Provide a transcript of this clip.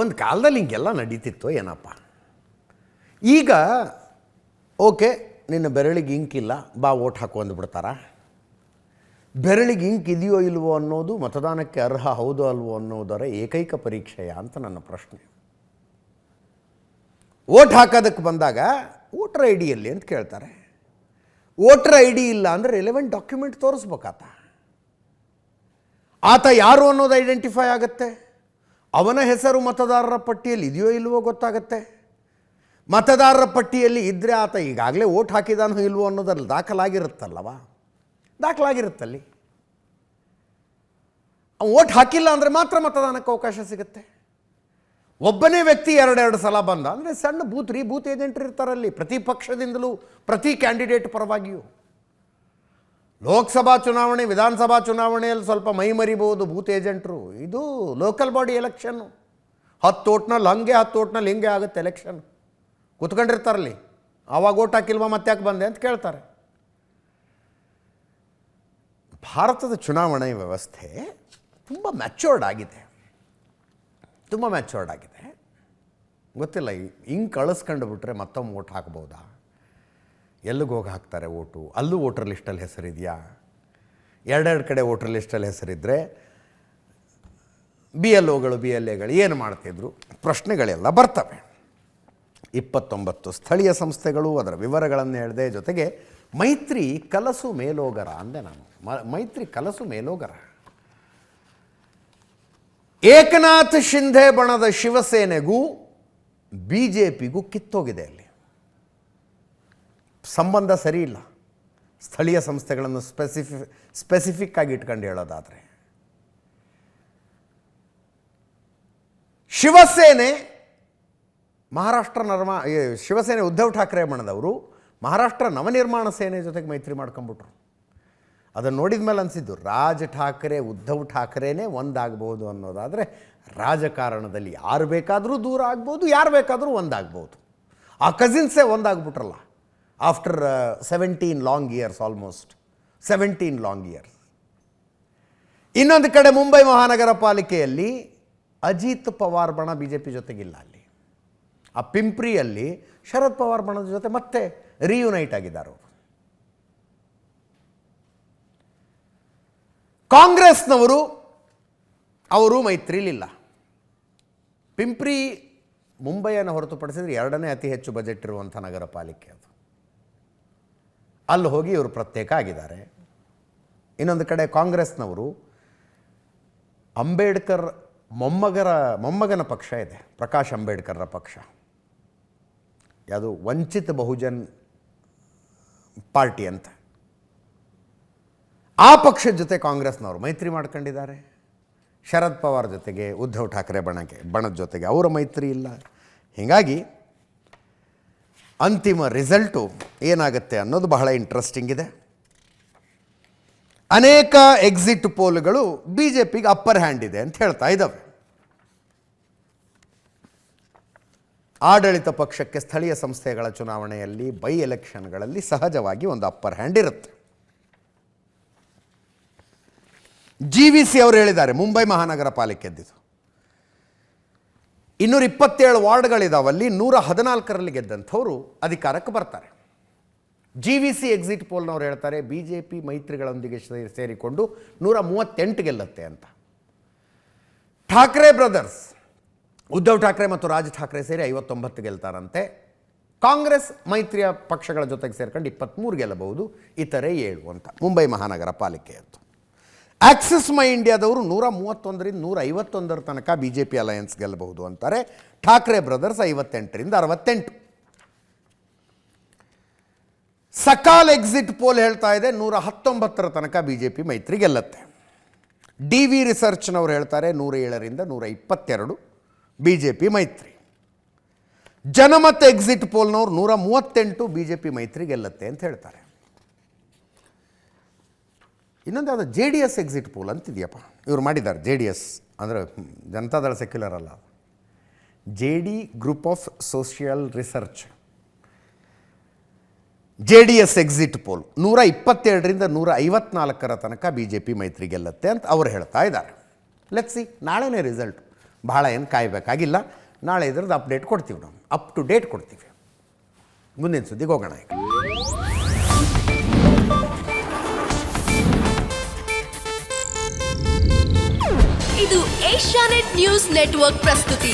ಒಂದು ಕಾಲದಲ್ಲಿ ಹಿಂಗೆಲ್ಲ ನಡೀತಿತ್ತು ಏನಪ್ಪ. ಈಗ ಓಕೆ, ನಿನ್ನ ಬೆರಳಿಗೆ ಇಂಕಿಲ್ಲ, ಬಾ ಓಟ್ ಹಾಕು ಅಂದುಬಿಡ್ತಾರ. ಬೆರಳಿಗೆ ಇಂಕ್ ಇದೆಯೋ ಇಲ್ವೋ ಅನ್ನೋದು ಮತದಾನಕ್ಕೆ ಅರ್ಹ ಹೌದೋ ಅಲ್ವೋ ಅನ್ನೋದರ ಏಕೈಕ ಪರೀಕ್ಷೆಯ ಅಂತ ನನ್ನ ಪ್ರಶ್ನೆ. ಓಟ್ ಹಾಕೋದಕ್ಕೆ ಬಂದಾಗ ವೋಟರ್ ಐ ಡಿಯಲ್ಲಿ ಅಂತ ಕೇಳ್ತಾರೆ. ವೋಟರ್ ಐ ಡಿ ಇಲ್ಲ ಅಂದರೆ ರಿಲೆವೆಂಟ್ ಡಾಕ್ಯುಮೆಂಟ್ ತೋರಿಸ್ಬೇಕಾತ. ಆತ ಯಾರು ಅನ್ನೋದು ಐಡೆಂಟಿಫೈ ಆಗುತ್ತೆ. ಅವನ ಹೆಸರು ಮತದಾರರ ಪಟ್ಟಿಯಲ್ಲಿ ಇದೆಯೋ ಇಲ್ವೋ ಗೊತ್ತಾಗುತ್ತೆ. ಮತದಾರರ ಪಟ್ಟಿಯಲ್ಲಿ ಇದ್ದರೆ ಆತ ಈಗಾಗಲೇ ಓಟ್ ಹಾಕಿದಾನೋ ಇಲ್ವೋ ಅನ್ನೋದ್ರಲ್ಲಿ ದಾಖಲಾಗಿರುತ್ತಲ್ಲವ, ದಾಖಲಾಗಿರುತ್ತಲ್ಲಿ. ಓಟ್ ಹಾಕಿಲ್ಲ ಅಂದರೆ ಮಾತ್ರ ಮತದಾನಕ್ಕೆ ಅವಕಾಶ ಸಿಗುತ್ತೆ. ಒಬ್ಬನೇ ವ್ಯಕ್ತಿ ಎರಡೆರಡು ಸಲ ಬಂದ ಅಂದರೆ ಸಣ್ಣ ಬೂತ್ ಏಜೆಂಟ್ರು ಇರ್ತಾರಲ್ಲಿ, ಪ್ರತಿ ಪಕ್ಷದಿಂದಲೂ ಪ್ರತಿ ಕ್ಯಾಂಡಿಡೇಟ್ ಪರವಾಗಿಯೂ. ಲೋಕಸಭಾ ಚುನಾವಣೆ, ವಿಧಾನಸಭಾ ಚುನಾವಣೆಯಲ್ಲಿ ಸ್ವಲ್ಪ ಮೈ ಮರಿಬಹುದು ಬೂತ್ ಏಜೆಂಟ್ರು. ಇದು ಲೋಕಲ್ ಬಾಡಿ ಎಲೆಕ್ಷನ್ನು. 10 ಓಟ್ನಲ್ಲಿ ಹಂಗೆ 10 ಓಟ್ನಲ್ಲಿ ಹಿಂಗೆ ಆಗುತ್ತೆ ಎಲೆಕ್ಷನ್. ಕೂತ್ಕೊಂಡಿರ್ತಾರಲ್ಲಿ, ಆವಾಗ ಓಟ್ ಹಾಕಿಲ್ವಾ ಮತ್ತೆ ಯಾಕೆ ಬಂದೆ ಅಂತ ಕೇಳ್ತಾರೆ. ಭಾರತದ ಚುನಾವಣೆ ವ್ಯವಸ್ಥೆ ತುಂಬ ಮ್ಯಾಚೋರ್ಡ್ ಆಗಿದೆ, ತುಂಬ ಮ್ಯಾಚೋರ್ಡ್ ಆಗಿದೆ. ಗೊತ್ತಿಲ್ಲ, ಹಿಂಗೆ ಕಳಿಸ್ಕೊಂಡು ಬಿಟ್ರೆ ಮತ್ತೊಮ್ಮೆ ಓಟ್ ಹಾಕ್ಬೋದಾ, ಎಲ್ಲಿಗೆ ಹೋಗಿ ಹಾಕ್ತಾರೆ ಓಟು, ಅಲ್ಲೂ ವೋಟರ್ ಲಿಸ್ಟಲ್ಲಿ ಹೆಸರಿದೆಯಾ, ಎರಡೆರಡು ಕಡೆ ವೋಟರ್ ಲಿಸ್ಟಲ್ಲಿ ಹೆಸರಿದ್ದರೆ ಬಿ ಎಲ್ ಎಗಳು ಏನು ಮಾಡ್ತಿದ್ರು, ಪ್ರಶ್ನೆಗಳೆಲ್ಲ ಬರ್ತವೆ. 29 ಸ್ಥಳೀಯ ಸಂಸ್ಥೆಗಳು, ಅದರ ವಿವರಗಳನ್ನು ಹೇಳಿದೆ. ಜೊತೆಗೆ ಮೈತ್ರಿ ಕಲಸು ಮೇಲೋಗರ ಅಂದೆ ನಾನು. ಮೈತ್ರಿ ಕಲಸು ಮೇಲೋಗರ. ಏಕನಾಥ್ ಶಿಂಧೆ ಬಣದ ಶಿವಸೇನೆಗೂ ಬಿ ಜೆ ಪಿಗೂ ಕಿತ್ತೋಗಿದೆ. ಅಲ್ಲಿ ಸಂಬಂಧ ಸರಿ ಇಲ್ಲ. ಸ್ಥಳೀಯ ಸಂಸ್ಥೆಗಳನ್ನು ಸ್ಪೆಸಿಫಿಕ್ ಆಗಿ ಇಟ್ಕೊಂಡು ಹೇಳೋದಾದರೆ ಶಿವಸೇನೆ ಶಿವಸೇನೆ ಉದ್ಧವ್ ಠಾಕ್ರೆ ಬಣದವರು ಮಹಾರಾಷ್ಟ್ರ ನವನಿರ್ಮಾಣ ಸೇನೆ ಜೊತೆಗೆ ಮೈತ್ರಿ ಮಾಡ್ಕೊಂಬಿಟ್ರು. ಅದನ್ನು ನೋಡಿದ ಮೇಲೆ ಅನಿಸಿದ್ದು ರಾಜ್ ಠಾಕ್ರೆ ಉದ್ಧವ್ ಠಾಕ್ರೆನೇ ಒಂದಾಗ್ಬೋದು ಅನ್ನೋದಾದರೆ ರಾಜಕಾರಣದಲ್ಲಿ ಯಾರು ಬೇಕಾದರೂ ದೂರ ಆಗ್ಬೋದು, ಯಾರು ಬೇಕಾದರೂ ಒಂದಾಗ್ಬೋದು. ಆ ಕಸಿನ್ಸೇ ಒಂದಾಗ್ಬಿಟ್ರಲ್ಲ after 17 long years, almost 17 long years. ಇನ್ನೊಂದು ಕಡೆ ಮುಂಬೈ ಮಹಾನಗರ ಪಾಲಿಕೆಯಲ್ಲಿ ಅಜಿತ್ ಪವಾರ್ ಬಣ ಬಿ ಜೆ ಪಿ ಜೊತೆಗಿಲ್ಲ. ಅಲ್ಲಿ ಆ ಪಿಂಪ್ರಿಯಲ್ಲಿ ಶರದ್ ಪವಾರ್ ಬಣದ ಜೊತೆ ಮತ್ತೆ ರಿಯುನೈಟ್ ಆಗಿದ್ದಾರೆ. ಕಾಂಗ್ರೆಸ್ನವರು ಅವರು ಮೈತ್ರಿಲಿಲ್ಲ. ಪಿಂಪ್ರಿ ಮುಂಬೈಯನ್ನು ಹೊರತುಪಡಿಸಿದರೆ 2ನೇ ಅತಿ ಹೆಚ್ಚು ಬಜೆಟ್ ಇರುವಂಥ ನಗರ ಪಾಲಿಕೆ ಅದು. ಅಲ್ಲಿ ಹೋಗಿ ಇವರು ಪ್ರತ್ಯೇಕ ಆಗಿದ್ದಾರೆ. ಇನ್ನೊಂದು ಕಡೆ ಕಾಂಗ್ರೆಸ್ನವರು ಅಂಬೇಡ್ಕರ್ ಮೊಮ್ಮಗನ ಪಕ್ಷ ಇದೆ, ಪ್ರಕಾಶ್ ಅಂಬೇಡ್ಕರ್ರ ಪಕ್ಷ, ಯಾವುದು ವಂಚಿತ್ ಬಹುಜನ್ ಪಾರ್ಟಿ ಅಂತ. ಆ ಪಕ್ಷದ ಜೊತೆ ಕಾಂಗ್ರೆಸ್ನವರು ಮೈತ್ರಿ ಮಾಡ್ಕೊಂಡಿದ್ದಾರೆ. ಶರದ್ ಪವಾರ್ ಜೊತೆಗೆ ಉದ್ಧವ್ ಠಾಕ್ರೆ ಬಣದ ಜೊತೆಗೆ ಅವರ ಮೈತ್ರಿ ಇಲ್ಲ. ಹೀಗಾಗಿ ಅಂತಿಮ ರಿಸಲ್ಟು ಏನಾಗುತ್ತೆ ಅನ್ನೋದು ಬಹಳ ಇಂಟ್ರೆಸ್ಟಿಂಗ್ ಇದೆ. ಅನೇಕ ಎಕ್ಸಿಟ್ ಪೋಲ್ಗಳು ಬಿ ಜೆ ಪಿಗೆ ಅಪ್ಪರ್ ಹ್ಯಾಂಡ್ ಇದೆ ಅಂತ ಹೇಳ್ತಾ ಇದ್ದಾವೆ. ಆಡಳಿತ ಪಕ್ಷಕ್ಕೆ ಸ್ಥಳೀಯ ಸಂಸ್ಥೆಗಳ ಚುನಾವಣೆಯಲ್ಲಿ, ಬೈ ಎಲೆಕ್ಷನ್ಗಳಲ್ಲಿ ಸಹಜವಾಗಿ ಒಂದು ಅಪ್ಪರ್ ಹ್ಯಾಂಡ್ ಇರುತ್ತೆ. GVC ಅವರು ಹೇಳಿದ್ದಾರೆ, ಮುಂಬೈ ಮಹಾನಗರ ಪಾಲಿಕೆದ್ದಿದ್ದು 227 ವಾರ್ಡ್ಗಳಿದಾವಲ್ಲಿ 114ರಲ್ಲಿ ಗೆದ್ದಂಥವರು ಅಧಿಕಾರಕ್ಕೆ ಬರ್ತಾರೆ. GVC ಎಕ್ಸಿಟ್ ಪೋಲ್ನವ್ರು ಹೇಳ್ತಾರೆ ಬಿ ಜೆ ಪಿ ಮೈತ್ರಿಗಳೊಂದಿಗೆ ಸೇರಿಕೊಂಡು 138 ಗೆಲ್ಲುತ್ತೆ ಅಂತ. ಠಾಕ್ರೆ ಬ್ರದರ್ಸ್, ಉದ್ಧವ್ ಠಾಕ್ರೆ ಮತ್ತು ರಾಜ್ ಠಾಕ್ರೆ ಸೇರಿ 59 ಗೆಲ್ತಾರಂತೆ. ಕಾಂಗ್ರೆಸ್ ಮೈತ್ರಿಯ ಪಕ್ಷಗಳ ಜೊತೆಗೆ ಸೇರ್ಕೊಂಡು 23 ಗೆಲ್ಲಬಹುದು, ಇತರೆ 7 ಅಂತ ಮುಂಬೈ ಮಹಾನಗರ ಪಾಲಿಕೆಯದ್ದು. ಆಕ್ಸಿಸ್ ಮೈ ಇಂಡಿಯಾದವರು 131ರಿಂದ 151 ತನಕ ಬಿ ಜೆ ಪಿ ಅಲಯನ್ಸ್ ಗೆಲ್ಲಬಹುದು ಅಂತಾರೆ. ಠಾಕ್ರೆ ಬ್ರದರ್ಸ್ 58ರಿಂದ 68. ಸಕಾಲ್ ಎಕ್ಸಿಟ್ ಪೋಲ್ ಹೇಳ್ತಾ ಇದೆ 119 ತನಕ ಬಿ ಜೆ ಪಿ ಮೈತ್ರಿ ಗೆಲ್ಲತ್ತೆ. DV ರಿಸರ್ಚ್ನವ್ರು ಹೇಳ್ತಾರೆ 107ರಿಂದ 122 ಬಿ ಜೆ ಪಿ ಮೈತ್ರಿ. ಜನಮತ ಎಕ್ಸಿಟ್ ಪೋಲ್ನವ್ರು 138 ಬಿ ಜೆ ಪಿ ಮೈತ್ರಿ ಗೆಲ್ಲತ್ತೆ ಅಂತ ಹೇಳ್ತಾರೆ. ಇನ್ನೊಂದು ಯಾವುದು JDS ಎಕ್ಸಿಟ್ ಪೋಲ್ ಅಂತಿದೆಯಪ್ಪ, ಇವರು ಮಾಡಿದ್ದಾರೆ. JDS ಅಂದರೆ ಜನತಾದಳ ಸೆಕ್ಯುಲರ್ ಅಲ್ಲ, JD group of social research. JDS exit poll 127ರಿಂದ 154 ತನಕ ಬಿ ಜೆ ಪಿ ಮೈತ್ರಿ ಗೆಲ್ಲತ್ತೆ ಅಂತ ಅವರು ಹೇಳ್ತಾ ಇದ್ದಾರೆ. ಲೆಟ್ಸ್ ಸಿ, ನಾಳೆನೇ ರಿಸಲ್ಟ್. ಭಾಳ ಏನು ಕಾಯಬೇಕಾಗಿಲ್ಲ. ನಾಳೆ ಇದ್ರದ್ದು ಅಪ್ಡೇಟ್ ಕೊಡ್ತೀವಿ, ನಾವು ಅಪ್ ಟು ಡೇಟ್ ಕೊಡ್ತೀವಿ. ಮುಂದಿನ ಸುದ್ದಿಗೆ ಹೋಗೋಣ ಈಗ. ಇದು ಏಷ್ಯಾನೆಟ್ ನ್ಯೂಸ್ ನೆಟ್ವರ್ಕ್ ಪ್ರಸ್ತುತಿ.